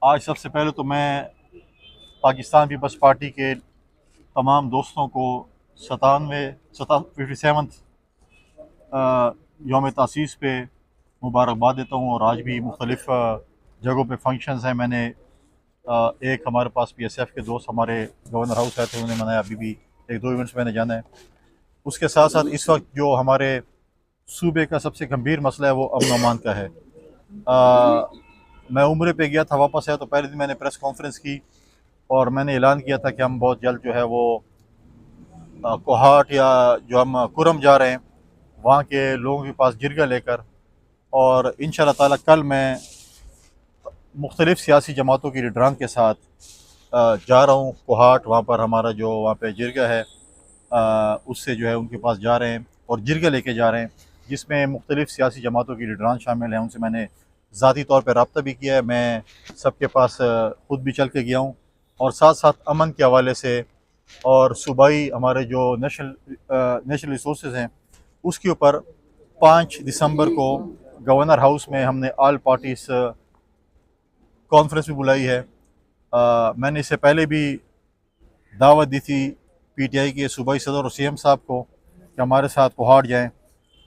आज सबसे पहले तो मैं पाकिस्तान पीपल्स पार्टी के तमाम दोस्तों को 57th योम तासीस पे मुबारकबाद देता हूँ। और आज भी मुख्तलिफ़ जगहों पे फंक्शंस हैं। मैंने एक हमारे पास PSF के दोस्त हमारे गवर्नर हाउस आए थे, उन्होंने मनाया। अभी भी एक दो इवेंट्स मैंने जाना है। उसके साथ साथ इस वक्त जो हमारे सूबे का सबसे गंभीर मसला है वो अमन अमान का है। मैं उम्रे पे गया था, वापस आया तो पहले दिन मैंने प्रेस कॉन्फ्रेंस की और मैंने ऐलान किया था कि हम बहुत जल्द जो है वो कोहाट या जो हम कुरम जा रहे हैं वहाँ के लोगों के पास जिरगा लेकर, और इंशाल्लाह ताला कल मैं मुख्तलिफ़ सियासी जमातों की लीडरान के साथ जा रहा हूँ कोहाट। वहाँ पर हमारा जो वहाँ पे जिरगा है उससे जो है उनके पास जा रहे हैं और जिरगा लेके जा रहे हैं, जिसमें मुख्तलिफ़ सियासी जमातों की लीडरान शामिल हैं। उनसे मैंने ज़ाती तौर पर रब्ता भी किया है। मैं सबके पास ख़ुद भी चल के गया हूँ और साथ साथ अमन के हवाले से और सूबाई हमारे जो नेशनल रिसोर्स हैं उसके ऊपर 5 दिसंबर को गवर्नर हाउस में हमने ऑल पार्टीज़ कॉन्फ्रेंस भी बुलाई है। मैंने इससे पहले भी दावत दी थी PTI के सूबाई सदर और CM साहब को कि हमारे साथ कोहाट जाएँ।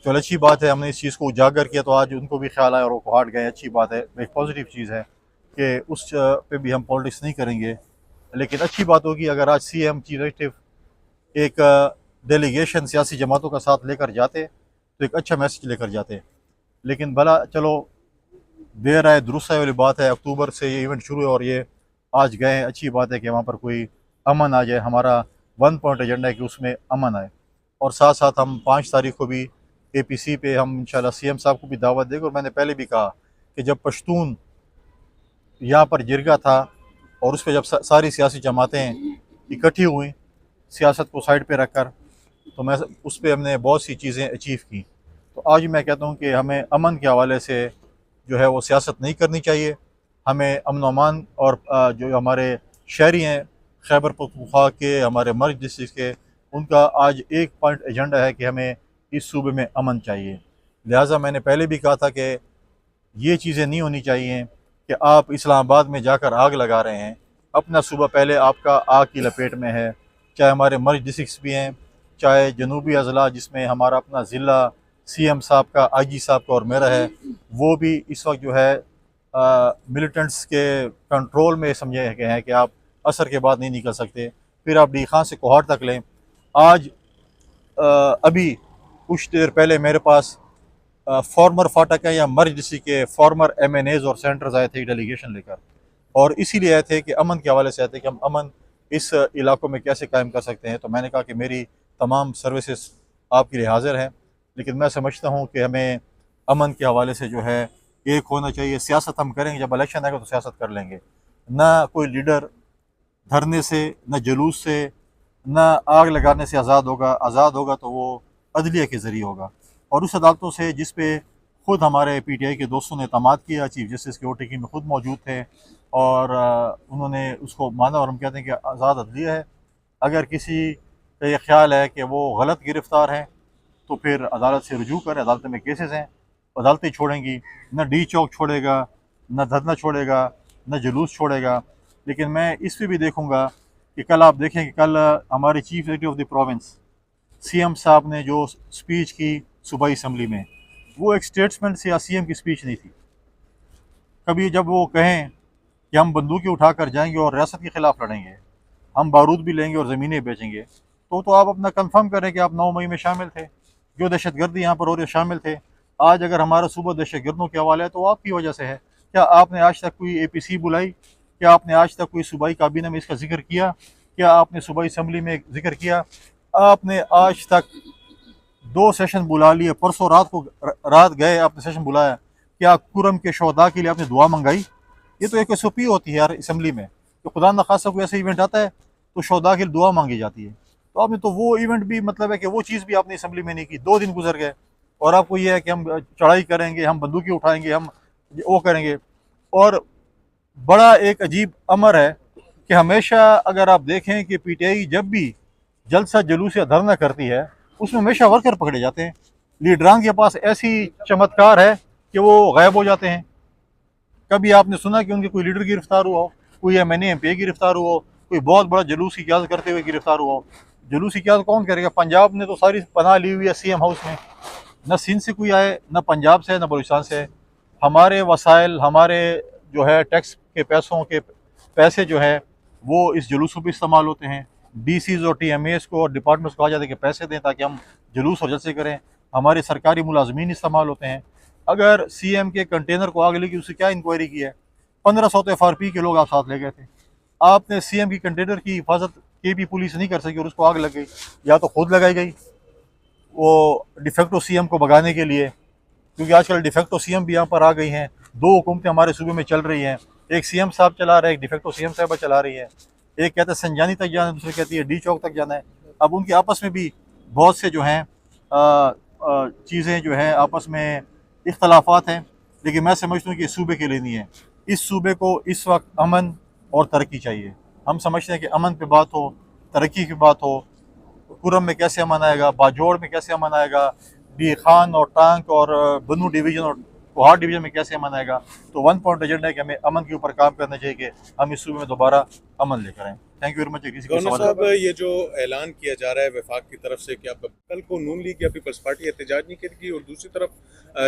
चलो अच्छी बात है, हमने इस चीज़ को उजागर किया तो आज उनको भी ख्याल आया और वो कोहाट गए। अच्छी बात है, एक पॉजिटिव चीज़ है कि उस पे भी हम पॉलिटिक्स नहीं करेंगे। लेकिन अच्छी बात होगी अगर आज CM चीफ एग्जीक्यूटिव एक डेलीगेशन सियासी जमातों का साथ लेकर जाते तो एक अच्छा मैसेज लेकर जाते। लेकिन भला चलो, देर आए दुरुस्त आए वाली बात है। अक्टूबर से ये इवेंट शुरू है और ये आज गए हैं। अच्छी बात है कि वहाँ पर कोई अमन आ जाए। हमारा 1 पॉइंट एजेंडा है कि उसमें अमन आए। और साथ साथ हम 5 तारीख को भी APC पे हम इंशाल्लाह CM साहब को भी दावत देंगे। और मैंने पहले भी कहा कि जब पश्तून यहाँ पर जिरगा था और उस पर जब सारी सियासी जमातें इकट्ठी हुई सियासत को साइड पे रखकर, तो मैं उस पर हमने बहुत सी चीज़ें अचीव की। तो आज मैं कहता हूँ कि हमें अमन के हवाले से जो है वो सियासत नहीं करनी चाहिए। हमें अमन अमान और जो हमारे शहरी हैं खैबर पख्तूनख्वा के, हमारे मर्ज डिस्ट्रिक्ट के, उनका आज 1 पॉइंट एजेंडा है कि हमें इस सूबे में अमन चाहिए। लिहाजा मैंने पहले भी कहा था कि ये चीज़ें नहीं होनी चाहिए कि आप इस्लामाबाद में जाकर आग लगा रहे हैं। अपना सूबा पहले आपका आग की लपेट में है। चाहे हमारे मर्ज डिस्ट्रिक्स भी हैं, चाहे जनूबी अजला जिसमें हमारा अपना ज़िला CM साहब का, IG साहब का और मेरा है, वो भी इस वक्त जो है मिलिटेंट्स के कंट्रोल में समझे गए हैं कि आप असर के बाद नहीं निकल सकते। फिर आप डी खान से कोहाट तक लें। आज अभी कुछ देर पहले मेरे पास फॉर्मर फाटक है या मर्ज डिस्ट्रिक्ट के फॉर्मर MNAs और सेंटर्स आए थे डेलीगेशन लेकर, और इसीलिए आए थे कि अमन के हवाले से आए थे कि हम अमन इस इलाकों में कैसे कायम कर सकते हैं। तो मैंने कहा कि मेरी तमाम सर्विसेज आपके लिए हाजिर हैं, लेकिन मैं समझता हूँ कि हमें अमन के हवाले से जो है एक होना चाहिए। सियासत हम करेंगे, जब इलेक्शन आएगा तो सियासत कर लेंगे। ना कोई लीडर धरने से, न जुलूस से, न आग लगाने से आज़ाद होगा। आज़ाद होगा तो वो अदलिया के ज़रिए होगा, और उस अदालतों से जिस पे ख़ुद हमारे PTI के दोस्तों ने तमाद किया। चीफ जस्टिस के OTK में ख़ुद मौजूद थे और उन्होंने उसको माना, और हम कहते हैं कि आज़ाद अदलिया है। अगर किसी का ये ख्याल है कि वो गलत गिरफ़्तार हैं तो फिर अदालत से रुजू करें। अदालत में केसेस हैं, अदालतें छोड़ेंगी। न D चौक छोड़ेगा, न धरना छोड़ेगा, न जुलूस छोड़ेगा। लेकिन मैं इस पर भी देखूँगा कि कल आप देखें कि कल हमारे chief executive of the province CM साहब ने जो स्पीच की सूबाई असम्बली में, वो एक स्टेटमेंट से या CM की स्पीच नहीं थी। कभी जब वो कहें कि हम बंदूकें उठाकर जाएंगे और रियासत के ख़िलाफ़ लड़ेंगे, हम बारूद भी लेंगे और ज़मीनें बेचेंगे, तो आप अपना कंफर्म करें कि आप 9 मई में शामिल थे, जो दहशतगर्दी यहाँ पर हो रही शामिल थे। आज अगर हमारा सूबा दहशतगर्दों के हवाले है तो आपकी वजह से है। क्या आपने आज तक कोई APC बुलाई? क्या आपने आज तक कोई सूबाई काबीना में इसका जिक्र किया? क्या आपने सूबाई असम्बली में जिक्र किया? आपने आज तक 2 सेशन बुला लिए। परसों रात गए, आपने सेशन बुलाया। क्या कुरम के शहदा के लिए आपने दुआ मंगाई? ये तो एक SOP होती है यार असम्बली में, तो खुदा न खासा कोई ऐसा इवेंट आता है तो शहदा के लिए दुआ मांगी जाती है। तो आपने तो वो इवेंट भी, मतलब है कि वो चीज़ भी आपने असम्बली में नहीं की। 2 दिन गुजर गए और आपको ये है कि हम चढ़ाई करेंगे, हम बंदूकें उठाएंगे, हम वो करेंगे। और बड़ा एक अजीब अमर है कि हमेशा अगर आप देखें कि PTI जब भी जलसा जुलूस या धरना करती है उसमें हमेशा वर्कर पकड़े जाते हैं। लीडरान के पास ऐसी चमत्कार है कि वो गायब हो जाते हैं। कभी आपने सुना कि उनके कोई लीडर गिरफ्तार हुआ हो, कोई MNA MP गिरफ्तार हुआ हो, कोई बहुत बड़ा जुलूस की क़यादत करते हुए गिरफ्तार हुआ हो? जुलूस की क़यादत कौन करेगा? पंजाब ने तो सारी पनाह ली हुई है CM हाउस में। न सिंध से कोई आए, न पंजाब से, न बलूचिस्तान से। हमारे वसाइल, हमारे जो है टैक्स के पैसों के पैसे जो है वो इस जुलूसों पर इस्तेमाल होते हैं। DCs और TMAs को और डिपार्टमेंट्स को कहा जाता है कि पैसे दें ताकि हम जुलूस और जलसे करें। हमारे सरकारी मुलाजमीन इस्तेमाल होते हैं। अगर CM के कंटेनर को आग लगी, उससे क्या इंक्वायरी की है? 1500 तो FRP के लोग आप साथ ले गए थे। आपने CM की कंटेनर की हिफाजत KP पुलिस नहीं कर सकी और उसको आग लग गई, या तो खुद लगाई गई वो डिफेक्टो CM को भगाने के लिए, क्योंकि आजकल डिफेक्टो CM भी यहाँ पर आ गई हैं। 2 हुकूमतें हमारे सूबे में चल रही हैं, एक CM साहब चला रहे हैं, एक डिफेक्टो CM साहबा चला रही है। एक कहता है संजानी तक जाना है, दूसरी कहती है D चौक तक जाना है। अब उनके आपस में भी बहुत से जो हैं चीज़ें जो हैं आपस में इख्तलाफात हैं, लेकिन मैं समझता हूँ कि इस सूबे के लिए नहीं है। इस सूबे को इस वक्त अमन और तरक्की चाहिए। हम समझते हैं कि अमन पे बात हो, तरक्की की बात हो। कुरम में कैसे अमन आएगा, बाजोड़ में कैसे अमन आएगा, डी खान और टांक और बनू डिवीज़न और कोहार डिवीज़न में कैसे अमन आएगा? तो 1 पॉइंट एजेंडा है कि हमें अमन के ऊपर काम करना चाहिए कि हम इस सूबे में दोबारा अमन लेकर आएँ। Thank you very much. Governor साहब, ये जो ऐलान किया जा रहा है वफाक की तरफ से कि अब कल को नून लीग या पीपल्स पार्टी एहतजाज नहीं करेगी, और दूसरी तरफ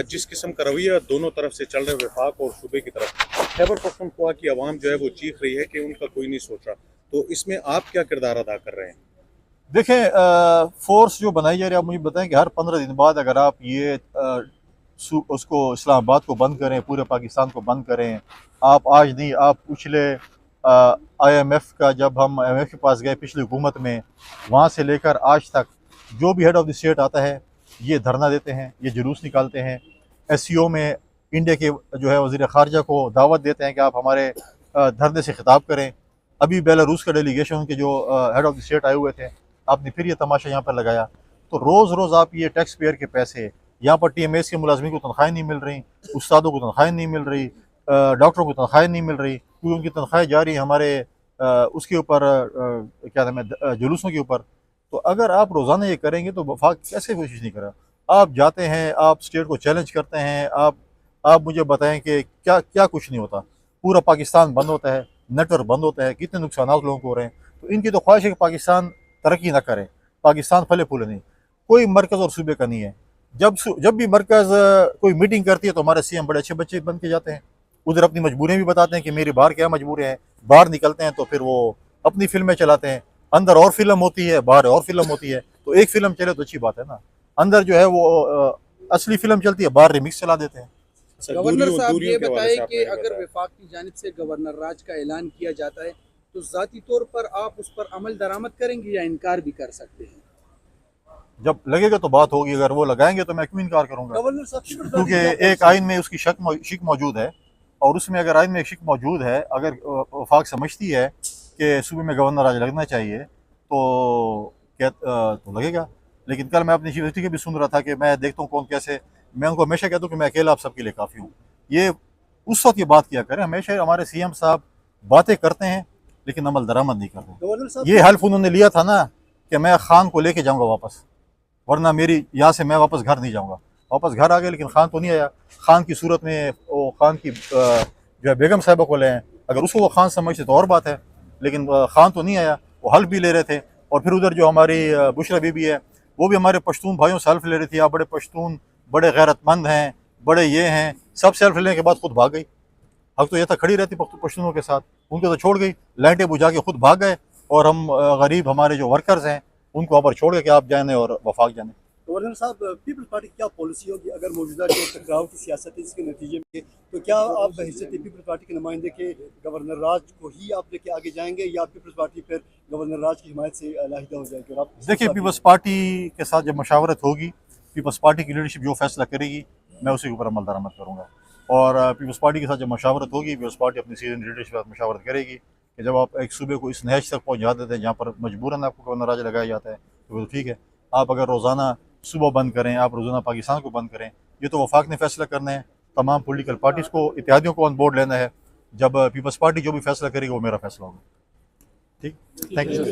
जिस किस्म का रवैया दोनों तरफ से चल रहा है वफाक और सूबे की तरफ, खैबर पख्तूनख्वा की आवाम जो है वो चीख रही है कि उनका कोई नहीं सोच रहा, तो इसमें आप क्या किरदार अदा कर रहे हैं? देखें, फोर्स जो बनाई जा रही है, आप मुझे बताएं कि हर 15 दिन बाद अगर आप ये उसको इस्लामाबाद को बंद करें, पूरे पाकिस्तान को बंद करें। आप आज नहीं, आप पिछले IMF का, जब हम IMF के पास गए पिछली हुकूमत में, वहाँ से लेकर आज तक जो भी हेड ऑफ़ द स्टेट आता है ये धरना देते हैं, ये जुलूस निकालते हैं। SCO में इंडिया के जो है वज़ीर ख़ारजा को दावत देते हैं कि आप हमारे धरने से खिताब करें। अभी बेलारूस का डेलीगेशन के जो हेड ऑफ़ द स्टेट आए हुए थे, आपने फिर ये तमाशा यहाँ पर लगाया। तो रोज़ रोज़ आप ये टैक्स पेयर के पैसे, यहाँ पर TMAs के मुलाजमीन को तनख्वाहें नहीं मिल रही, उस्तादों को तनख्वाहें नहीं मिल रही, डॉक्टरों को तनख्वाहें नहीं मिल रही, क्योंकि उनकी तनख्वाहें जा रही है हमारे उसके ऊपर, क्या नाम है, जुलूसों के ऊपर। तो अगर आप रोज़ाना ये करेंगे तो वफाक कैसे कोशिश नहीं करा? आप जाते हैं, आप स्टेट को चैलेंज करते हैं, आप मुझे बताएं कि क्या क्या कुछ नहीं होता। पूरा पाकिस्तान बंद होता है, नेटवर्क बंद होता है, कितने नुकसान लोगों को हो रहे हैं। तो इनकी तो ख्वाहिश है कि पाकिस्तान तरक्की ना करे, पाकिस्तान फले फूले नहीं। कोई मरकज़ और सूबे का नहीं है। जब भी मरकज़ कोई मीटिंग करती है तो हमारे CM बड़े अच्छे बच्चे बन के जाते हैं, उधर अपनी मजबूरियाँ भी बताते हैं कि मेरी बाहर क्या मजबूरियाँ हैं। बाहर निकलते हैं तो फिर वो अपनी फिल्में चलाते हैं, अंदर और फिल्म होती है, बाहर और फिल्म होती है। तो एक फिल्म चले तो अच्छी बात है ना, अंदर जो है वो असली फिल्म चलती है, बाहर रिमिक्स चला देते हैं। गवर्नर साहब, ये बताएं कि अगर वफाक की जानिब से गवर्नर राज का ऐलान किया जाता है तो ज़ाती तौर पर आप उस पर अमल दरामद करेंगे या इनकार भी कर सकते हैं? जब लगेगा तो बात होगी, अगर वो लगाएंगे तो मैं क्यों इनकार करूंगा? क्योंकि एक आइन में उसकी शिक मौजूद है, और उसमें अगर आइन में एक शिक मौजूद है, अगर वफाक समझती है कि सूबे में गवर्नर राज लगना चाहिए तो क्या तो लगेगा। लेकिन कल मैं अपनी चीफ के भी सुन रहा था कि मैं देखता हूँ कौन कैसे, मैं उनको हमेशा कहता हूँ कि मैं अकेला आप सबके लिए काफ़ी हूँ। ये उस वक्त ये बात किया करें। हमेशा हमारे CM साहब बातें करते हैं लेकिन अमल दरामद नहीं करते। ये हल्फ उन्होंने लिया था ना कि मैं खान को लेके जाऊँगा वापस, वरना मेरी यहाँ से मैं वापस घर नहीं जाऊँगा। वापस घर आ गए लेकिन खान तो नहीं आया। खान की सूरत में वो खान की जो है बेगम साहिबा को ले आए। अगर उसको वो खान समझते तो और बात है, लेकिन खान तो नहीं आया। वो हल्फ भी ले रहे थे, और फिर उधर जो हमारी बुशरा बीबी है वो भी हमारे पश्तून भाइयों से हल्फ ले रही थी। आप बड़े पश्तून, बड़े गैरतमंद हैं, बड़े ये हैं, सब से हल्फ लेने के बाद खुद भाग गई। हक तो यह था खड़ी रहती पश्तूनों के साथ, उनको तो छोड़ गई, लाइटें बुझा के खुद भाग गए। और हम गरीब हमारे जो वर्कर्स हैं उनको वहाँ पर छोड़ के कि आप जाने और वफाक जाने। गवर्नर साहब, पीपल्स पार्टी की क्या पॉलिसी होगी अगर मौजूदा जो टकराव की सियासत है इसके नतीजे में, तो क्या आप बहैसियत पीपल्स पार्टी के नुमाइंदे के गवर्नर राज को ही आप लेके आगे जाएंगे, या पीपल्स पार्टी फिर गवर्नर राज की हिमायत से अलहदा हो जाएगी? और आप देखिए, पीपल्स पार्टी के साथ जब मशावरत होगी, पीपल्स पार्टी की लीडरशिप जो फैसला करेगी मैं उसी के ऊपर अमल दरामद करूँगा। और पीपल्स पार्टी के साथ जब मशावरत होगी, पीपल्स पार्टी अपनी सीनियर लीडरशिप के साथ मशावरत करेगी कि जब आप एक सूबे को इस नहज तक पहुँचा देते हैं जहाँ पर मजबूरन आपको गवर्नर राज लगाया जाता है, तो ठीक है। आप अगर रोज़ाना सुबह बंद करें, आप रोज़ाना पाकिस्तान को बंद करें, ये तो वफाक ने फैसला करना है। तमाम पॉलिटिकल पार्टीज़ को, इत्तेहादियों को ऑन बोर्ड लेना है। जब पीपल्स पार्टी जो भी फैसला करेगी वो मेरा फैसला होगा। ठीक, थैंक यू।